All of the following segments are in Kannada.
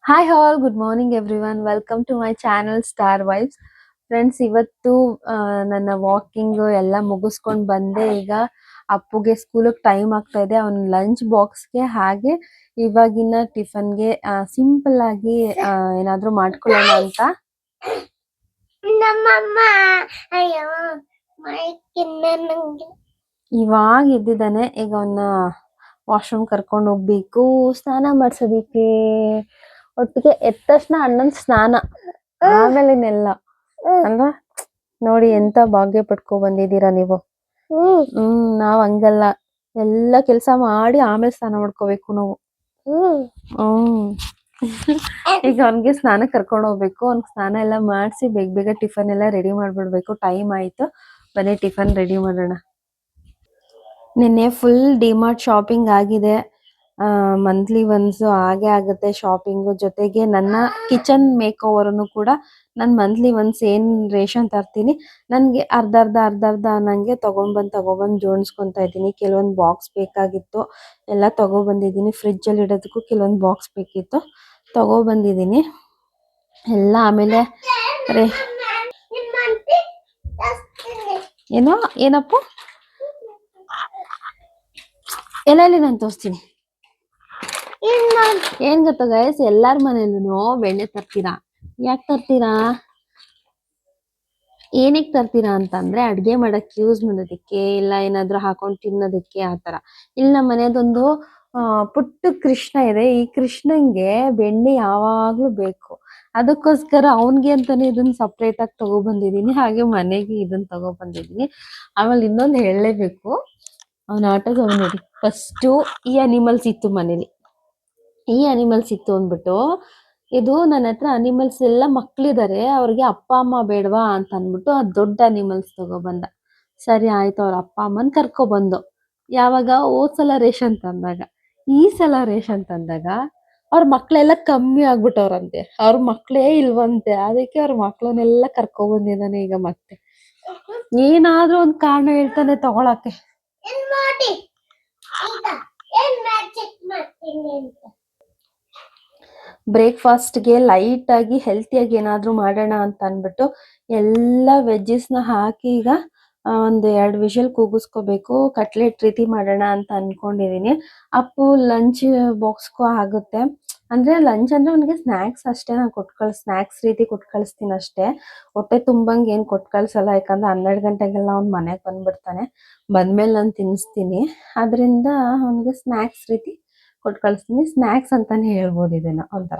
Hi all, good morning everyone. Welcome to my channel Star Vibes. Friends, ಇವತ್ತು ನನ್ನ ವಾಕಿಂಗ್ ಎಲ್ಲ ಮುಗಿಸ್ಕೊಂಡು ಬಂದೆ. ಈಗ ಅಪ್ಪುಗೆ ಸ್ಕೂಲಿಗೆ ಟೈಮ್ ಆಗ್ತಾ ಇದೆ. ಅವನ ಲಂಚ್ ಬಾಕ್ಸ್ಗೆ ಹಾಗೆ ಇವಾಗಿನ ಟಿಫನ್ಗೆ ಸಿಂಪಲ್ ಆಗಿ ಏನಾದರೂ ಮಾಡ್ಕೊಳ್ಳೋಣ ಅಂತ. ಇವಾಗ ಎದ್ದಿದ್ದಾನೆ. ಈಗ ಅವನ್ನ ವಾಶ್ರೂಮ್ ಕರ್ಕೊಂಡು ಹೋಗ್ಬೇಕು, ಸ್ನಾನ ಮಾಡ್ಸೋದಿಕ್ಕೆ. ಒಟ್ಟಿಗೆ ಎದ್ದ ತಕ್ಷಣ ಅಣ್ಣನ್ ಸ್ನಾನ, ಆಮೇಲೆ ಇನ್ನೆಲ್ಲ ಅಲ್ವಾ. ನೋಡಿ ಎಂತ ಭಾಗ್ಯ ಪಡ್ಕೊ ಬಂದಿದ್ದೀರಾ ನೀವು. ನಾವ್ ಹಂಗಲ್ಲ, ಎಲ್ಲ ಕೆಲ್ಸ ಮಾಡಿ ಆಮೇಲೆ ಸ್ನಾನ ಮಾಡ್ಕೋಬೇಕು ನಾವು. ಈಗ ಅವನ್ಗೆ ಸ್ನಾನ ಕರ್ಕೊಂಡು ಹೋಗ್ಬೇಕು. ಅವ್ನಿಗೆ ಸ್ನಾನ ಎಲ್ಲ ಮಾಡಿಸಿ ಬೇಗ ಬೇಗ ಟಿಫನ್ ಎಲ್ಲ ರೆಡಿ ಮಾಡ್ಬಿಡ್ಬೇಕು. ಟೈಮ್ ಆಯ್ತು, ಬನ್ನಿ ಟಿಫನ್ ರೆಡಿ ಮಾಡೋಣ. ನಿನ್ನೆ ಫುಲ್ ಡಿಮಾರ್ಟ್ ಶಾಪಿಂಗ್ ಆಗಿದೆ. ಮಂತ್ಲಿ ಒನ್ಸ್ ಹಾಗೆ ಆಗುತ್ತೆ ಶಾಪಿಂಗು. ಜೊತೆಗೆ ನನ್ನ ಕಿಚನ್ ಮೇಕ್ ಓವರ್ನು ಕೂಡ ನಾನು ಮಂತ್ಲಿ ಒನ್ಸ್ ಏನ್ ರೇಷನ್ ತರ್ತೀನಿ, ನನಗೆ ಅರ್ಧ ನಂಗೆ ತಗೊಂಬಂದು ಜೋಡಿಸ್ಕೊತಾ ಇದ್ದೀನಿ. ಕೆಲವೊಂದು ಬಾಕ್ಸ್ ಬೇಕಾಗಿತ್ತು, ಎಲ್ಲ ತಗೊಬಂದಿದ್ದೀನಿ. ಫ್ರಿಜ್ಜಲ್ಲಿ ಇಡೋದಕ್ಕೂ ಕೆಲವೊಂದು ಬಾಕ್ಸ್ ಬೇಕಿತ್ತು, ತಗೊಬಂದಿದ್ದೀನಿ ಎಲ್ಲ. ಆಮೇಲೆ ಏನೋ ಏನಪ್ಪ ಎಲ್ಲೆಲ್ಲಿ ನಾನು ತೋರಿಸ್ತೀನಿ. ಏನ್ ಗೊತ್ತಾ ಗೈಸ್, ಎಲ್ಲಾರ ಮನೇಲೂ ಬೆಣ್ಣೆ ತರ್ತೀರಾ. ಯಾಕೆ ತರ್ತೀರಾ, ಏನಕ್ಕೆ ತರ್ತೀರಾ ಅಂತಂದ್ರೆ ಅಡ್ಗೆ ಮಾಡಕ್ ಯೂಸ್ ಮಾಡೋದಕ್ಕೆ, ಇಲ್ಲ ಏನಾದ್ರು ಹಾಕೊಂಡು ತಿನ್ನೋದಕ್ಕೆ, ಆತರ. ಇಲ್ಲಿ ನಮ್ಮ ಮನೆಯದೊಂದು ಪುಟ್ಟ ಕೃಷ್ಣ ಇದೆ. ಈ ಕೃಷ್ಣಂಗೆ ಬೆಣ್ಣೆ ಯಾವಾಗ್ಲೂ ಬೇಕು. ಅದಕ್ಕೋಸ್ಕರ ಅವನ್ಗೆ ಅಂತಾನೆ ಇದನ್ನ ಸಪ್ರೇಟ್ ಆಗಿ ತಗೊಬಂದಿದೀನಿ. ಹಾಗೆ ಮನೆಗೆ ಇದನ್ನ ತಗೊಬಂದಿದೀನಿ. ಆಮೇಲೆ ಇನ್ನೊಂದು ಹೇಳಲೇಬೇಕು, ಅವನ ಆಟ ತಗೊಂಡಿ ಫಸ್ಟು ಈ ಅನಿಮಲ್ಸ್ ಇತ್ತು ಮನೇಲಿ. ಈ ಅನಿಮಲ್ಸ್ ಇತ್ತು ಅಂದ್ಬಿಟ್ಟು, ಇದು ನನ್ನ ಹತ್ರ ಅನಿಮಲ್ಸ್ ಎಲ್ಲ ಮಕ್ಳಿದಾರೆ, ಅವ್ರಿಗೆ ಅಪ್ಪ ಅಮ್ಮ ಬೇಡವಾ ಅಂತ ಅಂದ್ಬಿಟ್ಟು ಆ ದೊಡ್ಡ ಅನಿಮಲ್ಸ್ ತಗೊಬಂದ. ಸರಿ ಆಯ್ತು, ಅವ್ರ ಅಪ್ಪ ಅಮ್ಮನ್ ಕರ್ಕೊಬಂದು. ಯಾವಾಗ ಹೋದ್ಸಲ ರೇಷನ್ ತಂದಾಗ, ಈ ಸಲ ರೇಷನ್ ತಂದಾಗ ಅವ್ರ ಮಕ್ಳೆಲ್ಲ ಕಮ್ಮಿ ಆಗ್ಬಿಟ್ಟವ್ರಂತೆ. ಅವ್ರ ಮಕ್ಳೇ ಇಲ್ವಂತೆ. ಅದಕ್ಕೆ ಅವ್ರ ಮಕ್ಳನ್ನೆಲ್ಲ ಕರ್ಕೊಬಂದಿದ್ದಾನೆ ಈಗ ಮತ್ತೆ. ಏನಾದ್ರೂ ಒಂದ್ ಕಾರಣ ಹೇಳ್ತಾನೆ ತಗೊಳಕ್ಕೆ. ಬ್ರೇಕ್ಫಾಸ್ಟ್ಗೆ ಲೈಟ್ ಆಗಿ ಹೆಲ್ತಿಯಾಗಿ ಏನಾದ್ರೂ ಮಾಡೋಣ ಅಂತ ಅಂದ್ಬಿಟ್ಟು ಎಲ್ಲ ವೆಜ್ಜಸ್ನ ಹಾಕಿ ಈಗ ಒಂದು 2 ವಿಷಲ್ ಕೂಗಿಸ್ಕೋಬೇಕು. ಕಟ್ಲೆಟ್ ರೀತಿ ಮಾಡೋಣ ಅಂತ ಅನ್ಕೊಂಡಿದೀನಿ. ಅಪ್ಪು ಲಂಚ್ ಬಾಕ್ಸ್ಗೂ ಆಗುತ್ತೆ. ಅಂದ್ರೆ ಲಂಚ್ ಅಂದ್ರೆ ಅವನಿಗೆ ಸ್ನಾಕ್ಸ್ ಅಷ್ಟೇ ನಾನು ಸ್ನಾಕ್ಸ್ ರೀತಿ ಕೊಟ್ಟು ಕಳಿಸ್ತೀನಿ ಅಷ್ಟೇ. ಹೊಟ್ಟೆ ತುಂಬಂಗ್ ಏನ್ ಕೊಟ್ಟು ಕಳ್ಸಲ್ಲ, ಯಾಕಂದ್ರೆ 12 ಗಂಟೆಗೆಲ್ಲ ಅವ್ನ್ ಮನೆಗೆ ಬಂದ್ಬಿಡ್ತಾನೆ. ಬಂದ್ಮೇಲೆ ನಾನು ತಿನ್ನಿಸ್ತೀನಿ. ಅದರಿಂದ ಅವನಿಗೆ ಸ್ನಾಕ್ಸ್ ರೀತಿ ಕೊಟ್ಟು ಕಳಿಸ್ತೀನಿ. ಸ್ನಾಕ್ಸ್ ಅಂತಾನೆ ಹೇಳ್ಬೋದು ಇದನ್ನ ಒಂಥರ.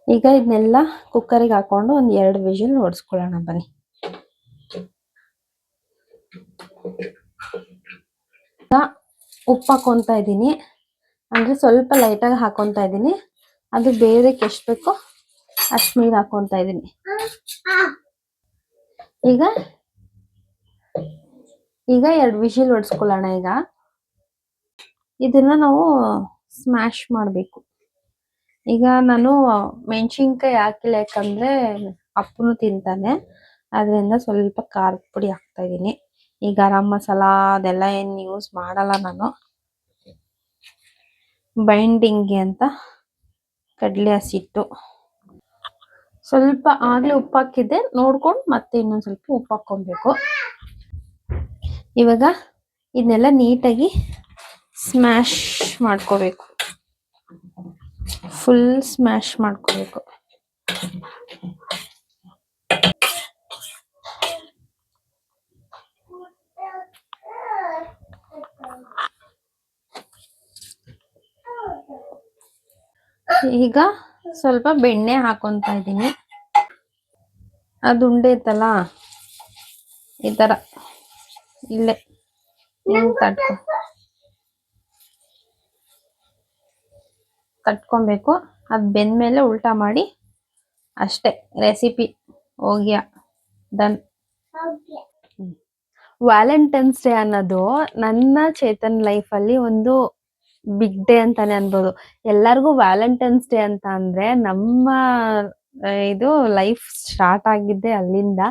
ಈಗ ಇದನ್ನೆಲ್ಲ ಕುಕ್ಕರಿಗೆ ಹಾಕೊಂಡು ಒಂದ್ 2 ವಿಷಲ್ ಹೊಡ್ಸ್ಕೊಳ್ಳೋಣ ಬನ್ನಿ. ಉಪ್ಪು ಹಾಕೊಂತ ಇದ್ದೀನಿ, ಅಂದ್ರೆ ಸ್ವಲ್ಪ ಲೈಟಾಗಿ ಹಾಕೊಂತ ಇದ್ದೀನಿ. ಅದು ಬೇರೆಕ್ಕೆ ಎಷ್ಟು ಬೇಕೋ ಅಷ್ಟು ನೀರು ಹಾಕೊಂತ ಇದ್ದೀನಿ. ಈಗ 2 ವಿಷಲ್ ಹೊಡ್ಸ್ಕೊಳ್ಳೋಣ. ಈಗ ಇದನ್ನ ನಾವು ಸ್ಮ್ಯಾಶ್ ಮಾಡಬೇಕು. ಈಗ ನಾನು ಮೆಣಸಿನ್ಕಾಯಿ ಹಾಕಿಲ್ಲ, ಯಾಕಂದ್ರೆ ಅಪ್ಪನು ತಿಂತಾನೆ. ಅದರಿಂದ ಸ್ವಲ್ಪ ಖಾರದ ಪುಡಿ ಹಾಕ್ತಾ ಇದ್ದೀನಿ. ಈ ಗರಂ ಮಸಾಲ ಅದೆಲ್ಲ ಏನು ಯೂಸ್ ಮಾಡಲ್ಲ ನಾನು. ಬೈಂಡಿಂಗ್ಗೆ ಅಂತ ಕಡಲೆ ಹಸಿಟ್ಟು ಸ್ವಲ್ಪ ಆಗ್ಲೇ ಉಪ್ಪು ಹಾಕಿದ್ದೆ, ನೋಡ್ಕೊಂಡು ಮತ್ತೆ ಇನ್ನೊಂದ್ ಸ್ವಲ್ಪ ಉಪ್ಪು ಹಾಕೊಬೇಕು. ಇವಾಗ ಇದನ್ನೆಲ್ಲ ನೀಟಾಗಿ ಸ್ಮ್ಯಾಶ್ ಮಾಡ್ಕೋಬೇಕು. ಫುಲ್ ಸ್ಮ್ಯಾಶ್ ಮಾಡ್ಕೋಬೇಕು. ಈಗ ಸ್ವಲ್ಪ ಬೆಣ್ಣೆ ಹಾಕೊಂತ ಇದ್ದೀನಿ. ಅದು ಉಂಡೆ ಇತ್ತಲ್ಲ, ಈ ತರ ಇಲ್ಲೇ ತಟ್ಕೊಬೇಕು. ಅದು ಬೆಂದ್ಮೇಲೆ ಉಲ್ಟಾ ಮಾಡಿ ಅಷ್ಟೇ, ರೆಸಿಪಿ ಹೋಗ್ಯ ಡನ್. ವ್ಯಾಲೆಂಟೈನ್ಸ್ ಡೇ ಅನ್ನೋದು ನನ್ನ ಚೇತನ್ ಲೈಫಲ್ಲಿ ಒಂದು ಬಿಗ್ ಡೇ ಅಂತಾನೆ ಅನ್ಬೋದು. ಎಲ್ಲರಿಗೂ ವ್ಯಾಲೆಂಟೈನ್ಸ್ ಡೇ ಅಂತ ಅಂದ್ರೆ ನಮ್ಮ ಇದು ಲೈಫ್ ಸ್ಟಾರ್ಟ್ ಆಗಿದ್ದೆ ಅಲ್ಲಿಂದ.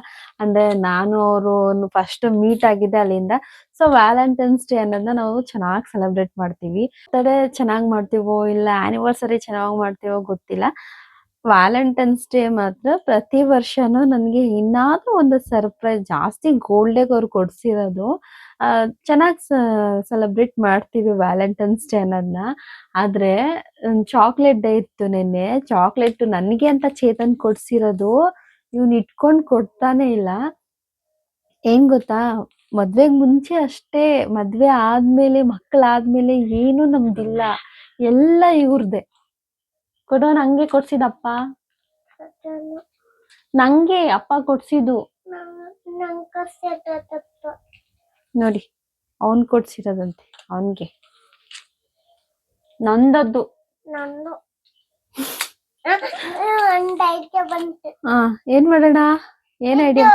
ಅಂದ್ರೆ ನಾನು ಅವರು ಫಸ್ಟ್ ಮೀಟ್ ಆಗಿದ್ದೆ ಅಲ್ಲಿಂದ. ಸೊ ವ್ಯಾಲೆಂಟೈನ್ಸ್ ಡೇ ಅನ್ನೋದನ್ನ ನಾವು ಚೆನ್ನಾಗಿ ಸೆಲೆಬ್ರೇಟ್ ಮಾಡ್ತೀವಿ. ಬರ್ತಡೇ ಚೆನ್ನಾಗಿ ಮಾಡ್ತೀವೋ ಇಲ್ಲ ಆನಿವರ್ಸರಿ ಚೆನ್ನಾಗಿ ಮಾಡ್ತೀವೋ ಗೊತ್ತಿಲ್ಲ. ವ್ಯಾಲೆಂಟೈನ್ಸ್ ಡೇ ಮಾತ್ರ ಪ್ರತಿ ವರ್ಷನೂ ನನಗೆ ಏನಾದ್ರೂ ಒಂದು ಸರ್ಪ್ರೈಸ್, ಜಾಸ್ತಿ ಗೋಲ್ಡೇ ಅವ್ರು ಕೊಡ್ಸಿರೋದು. ಚೆನ್ನಾಗಿ ಸೆಲೆಬ್ರೇಟ್ ಮಾಡ್ತೀವಿ ವ್ಯಾಲೆಂಟೈನ್ಸ್ ಡೇ ಅನ್ನೋದನ್ನ. ಆದ್ರೆ ಚಾಕ್ಲೇಟ್ ಡೇ ಇತ್ತು ನಿನ್ನೆ. ಚಾಕ್ಲೇಟ್ ನನಗೆ ಅಂತ ಚೇತನ್ ಕೊಡ್ಸಿರೋದು. ಇವ್ನು ಇಟ್ಕೊಂಡ್ ಕೊಡ್ತಾನೆ ಇಲ್ಲ. ಏನ್ ಗೊತ್ತಾ, ಮದ್ವೆಗ್ ಮುಂಚೆ ಅಷ್ಟೇ, ಮದ್ವೆ ಆದ್ಮೇಲೆ ಮಕ್ಕಳಾದ್ಮೇಲೆ ಏನು ನಮ್ದಿಲ್ಲ, ಎಲ್ಲ ಇವ್ರದೆ. ಕೊಡೋ ನಂಗೆ ಕೊಡ್ಸಿದಪ್ಪ, ನಂಗೆ ಅಪ್ಪ ಕೊಡ್ಸಿದ್ದು ನೋಡಿ. ಅವನ್ ಕೊಡ್ಸಿರೋದಂತೆ ಅವನ್ಗೆ, ನಂದದ್ದು. ಹಾ, ಏನ್ ಮಾಡೋಣ? ಏನ್ ಐಡಿಯಾ?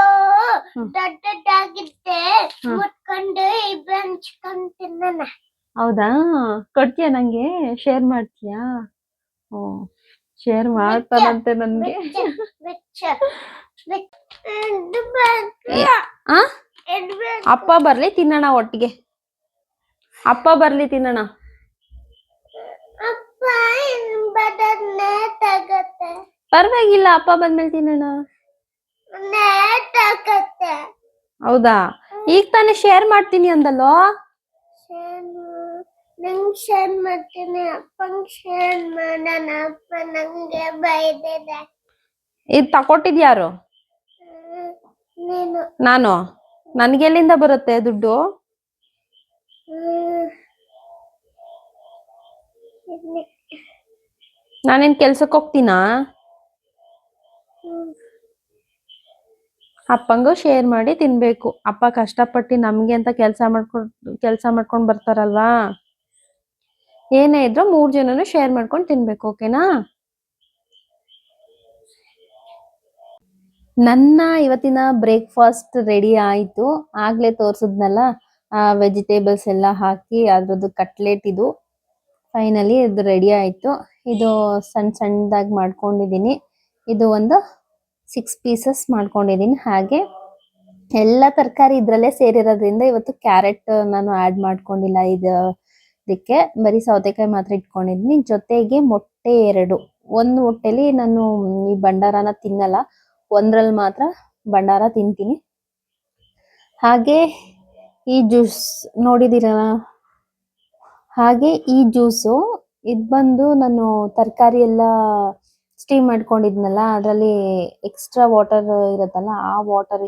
ಹೌದಾ, ಕೊಡ್ತೀಯಾ ನಂಗೆ? ಶೇರ್ ಮಾಡ್ತೀಯಾ? ಓ, ಶೇರ್ ಮಾಡ್ತಾನಂತೆ ನನ್ಗೆ. ಆ? ಅಪ್ಪ ಬರ್ಲಿ ತಿನ್ನೋಣ ಒಟ್ಟಿಗೆ. ಅಪ್ಪ ಬರ್ಲಿ ತಿನ್ನೋಣ. ಪರವಾಗಿಲ್ಲ, ಅಪ್ಪ ಬಂದ್ಮೇಲೆ ತಿನ್ನೋಣ. ಹೌದಾ, ಈಗ ತಾನೇ ಶೇರ್ ಮಾಡ್ತೀನಿ ಅಂದಲ್ಲೋ. ನಂಗೆ ಶೇರ್ ಮಾಡ್ತೀನಿ, ಅಪ್ಪಂಗೆ ಶೇರ್ ಮಾಡೋಣ. ಅಪ್ಪ ನಂಗೆ ಬೈದಿದೆ. ಇದು ತಕೊಟ್ಟಿದ್ಯಾರು? ನೀನು. ನಾನು? ನನ್ಗೆಲ್ಲಿಂದ ಬರುತ್ತೆ ದುಡ್ಡು? ನಾನೇನ್ ಕೆಲ್ಸಕ್ಕೆ ಹೋಗ್ತೀನಾ? ಅಪ್ಪಂಗೂ ಶೇರ್ ಮಾಡಿ ತಿನ್ಬೇಕು. ಅಪ್ಪ ಕಷ್ಟಪಟ್ಟು ನಮ್ಗೆ ಅಂತ ಕೆಲಸ ಮಾಡ್ಕೊಂಡ್ ಬರ್ತಾರಲ್ವಾ. ಏನೇ ಇದ್ರು 3 ಜನನು ಶೇರ್ ಮಾಡ್ಕೊಂಡು ತಿನ್ಬೇಕು. ಓಕೆನಾ? ನನ್ನ ಇವತ್ತಿನ ಬ್ರೇಕ್ಫಾಸ್ಟ್ ರೆಡಿ ಆಯ್ತು. ಆಗ್ಲೇ ತೋರ್ಸಿದ್ನಲ್ಲ, ವೆಜಿಟೇಬಲ್ಸ್ ಎಲ್ಲ ಹಾಕಿ ಅದ್ರದ್ದು ಕಟ್ಲೆಟ್ ಇದು. ಫೈನಲಿ ಇದು ರೆಡಿ ಆಯ್ತು. ಇದು ಸಣ್ಣದಾಗಿ ಮಾಡ್ಕೊಂಡಿದೀನಿ. ಇದು ಒಂದು 6 ಪೀಸಸ್ ಮಾಡ್ಕೊಂಡಿದೀನಿ. ಹಾಗೆ ಎಲ್ಲ ತರಕಾರಿ ಇದ್ರಲ್ಲೇ ಸೇರಿರೋದ್ರಿಂದ ಇವತ್ತು ಕ್ಯಾರೆಟ್ ನಾನು ಆಡ್ ಮಾಡ್ಕೊಂಡಿಲ್ಲ. ಇದಕ್ಕೆ ಬರೀ ಸೌತೆಕಾಯಿ ಮಾತ್ರ ಇಟ್ಕೊಂಡಿದೀನಿ. ಜೊತೆಗೆ ಮೊಟ್ಟೆ 2. ಒಂದು ಮೊಟ್ಟೆಲಿ ನಾನು ಈ ಭಂಡಾರನ ತಿನ್ನಲ್ಲ, ಒಂದ್ರಲ್ಲಿ ಮಾತ್ರ ಭಂಡಾರ ತಿಂತೀನಿ. ಹಾಗೆ ಈ ಜ್ಯೂಸ್ ನೋಡಿದಿರಲ್ಲ, ಹಾಗೆ ಈ ಜ್ಯೂಸು ಇದು ಬಂದು ನಾನು ತರಕಾರಿ ಎಲ್ಲ ಸ್ಟೀಮ್ ಮಾಡ್ಕೊಂಡಿದ್ನಲ್ಲ, ಅದರಲ್ಲಿ ಎಕ್ಸ್ಟ್ರಾ ವಾಟರ್ ಇರುತ್ತಲ್ಲ, ಆ ವಾಟರ್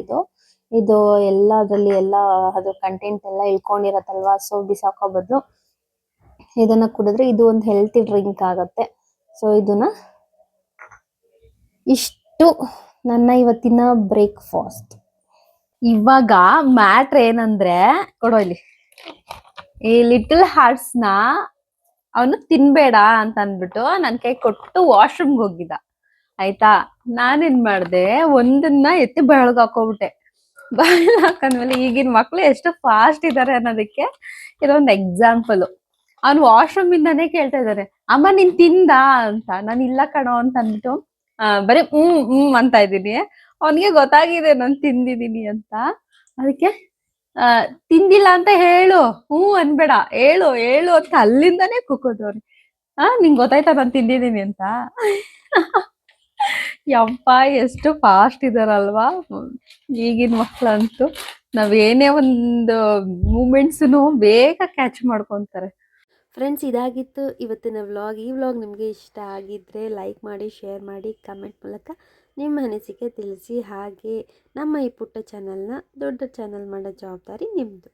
ಇದು ಎಲ್ಲ ಅದರಲ್ಲಿ ಎಲ್ಲ ಅದ್ರ ಕಂಟೆಂಟ್ ಎಲ್ಲ ಇಳ್ಕೊಂಡಿರತ್ತಲ್ವಾ. ಸೊ ಬಿಸಾಕೋ ಬದಲು ಇದನ್ನ ಕುಡಿದ್ರೆ ಇದು ಒಂದು ಹೆಲ್ತಿ ಡ್ರಿಂಕ್ ಆಗತ್ತೆ. ಸೊ ಇದನ್ನ ಇಷ್ಟು ನನ್ನ ಇವತ್ತಿನ ಬ್ರೇಕ್ಫಾಸ್ಟ್. ಇವಾಗ ಮ್ಯಾಟ್ರ್ ಏನಂದ್ರೆ, ಕೊಡೋ ಇಲ್ಲಿ, ಈ ಲಿಟಲ್ ಹಾರ್ಟ್ಸ್ ನ ಅವನು ತಿನ್ಬೇಡ ಅಂತ ಅಂದ್ಬಿಟ್ಟು ನನ್ ಕೈ ಕೊಟ್ಟು ವಾಶ್ರೂಮ್ಗೆ ಹೋಗಿದ್ದ. ಆಯ್ತಾ, ನಾನೇನ್ ಮಾಡ್ದೆ, ಒಂದನ್ನ ಎತ್ತಿ ಬೆಳಗ್ ಹಾಕೋಬಿಟ್ಟೆ. ಬಾಯಿಲ್ ಹಾಕಂದ್ಮೇಲೆ ಈಗಿನ ಮಕ್ಳು ಎಷ್ಟು ಫಾಸ್ಟ್ ಇದಾರೆ ಅನ್ನೋದಕ್ಕೆ ಇದೊಂದು ಎಕ್ಸಾಂಪಲ್. ಅವ್ನು ವಾಶ್ರೂಮ್ ಇಂದಾನೇ ಕೇಳ್ತಾ ಇದಾರೆ, ಅಮ್ಮ ನೀನ್ ತಿಂದ ಅಂತ. ನಾನು ಇಲ್ಲ ಕಣೋ ಅಂತ ಅಂದ್ಬಿಟ್ಟು ಬರೀ ಅಂತ ಇದ್ದೀನಿ. ಅವನಿಗೆ ಗೊತ್ತಾಗಿದೆ ನಾನು ತಿಂದಿದ್ದೀನಿ ಅಂತ. ಅದಕ್ಕೆ ತಿಂದಿಲ್ಲ ಅಂತ ಹೇಳು, ಅನ್ಬೇಡ, ಹೇಳು ಹೇಳು ಅಂತ ಅಲ್ಲಿಂದಾನೇ ಕುಕ್ಕೋದವ್ರಿ. ನಿಂಗೆ ಗೊತ್ತಾಯ್ತಾ ನಾನು ತಿಂದಿದ್ದೀನಿ ಅಂತ. ಯಪ್ಪ, ಎಷ್ಟು ಫಾಸ್ಟ್ ಇದಾರಲ್ವಾ ಈಗಿನ ಮಕ್ಳಂತೂ. ನಾವೇನೇ ಒಂದು ಮೂಮೆಂಟ್ಸ್ನು ಬೇಗ ಕ್ಯಾಚ್ ಮಾಡ್ಕೊಂತಾರೆ. ಫ್ರೆಂಡ್ಸ್, ಇದಾಗಿತ್ತು ಇವತ್ತಿನ ವ್ಲಾಗ್. ಈ ವ್ಲಾಗ್ ನಿಮಗೆ ಇಷ್ಟ ಆಗಿದ್ದರೆ ಲೈಕ್ ಮಾಡಿ, ಶೇರ್ ಮಾಡಿ, ಕಮೆಂಟ್ ಮೂಲಕ ನಿಮ್ಮ ಅನಿಸಿಕೆ ತಿಳಿಸಿ. ಹಾಗೆ ನಮ್ಮ ಈ ಪುಟ್ಟ ಚಾನಲ್ನ ದೊಡ್ಡ ಚಾನಲ್ ಮಾಡೋ ಜವಾಬ್ದಾರಿ ನಿಮ್ಮದು.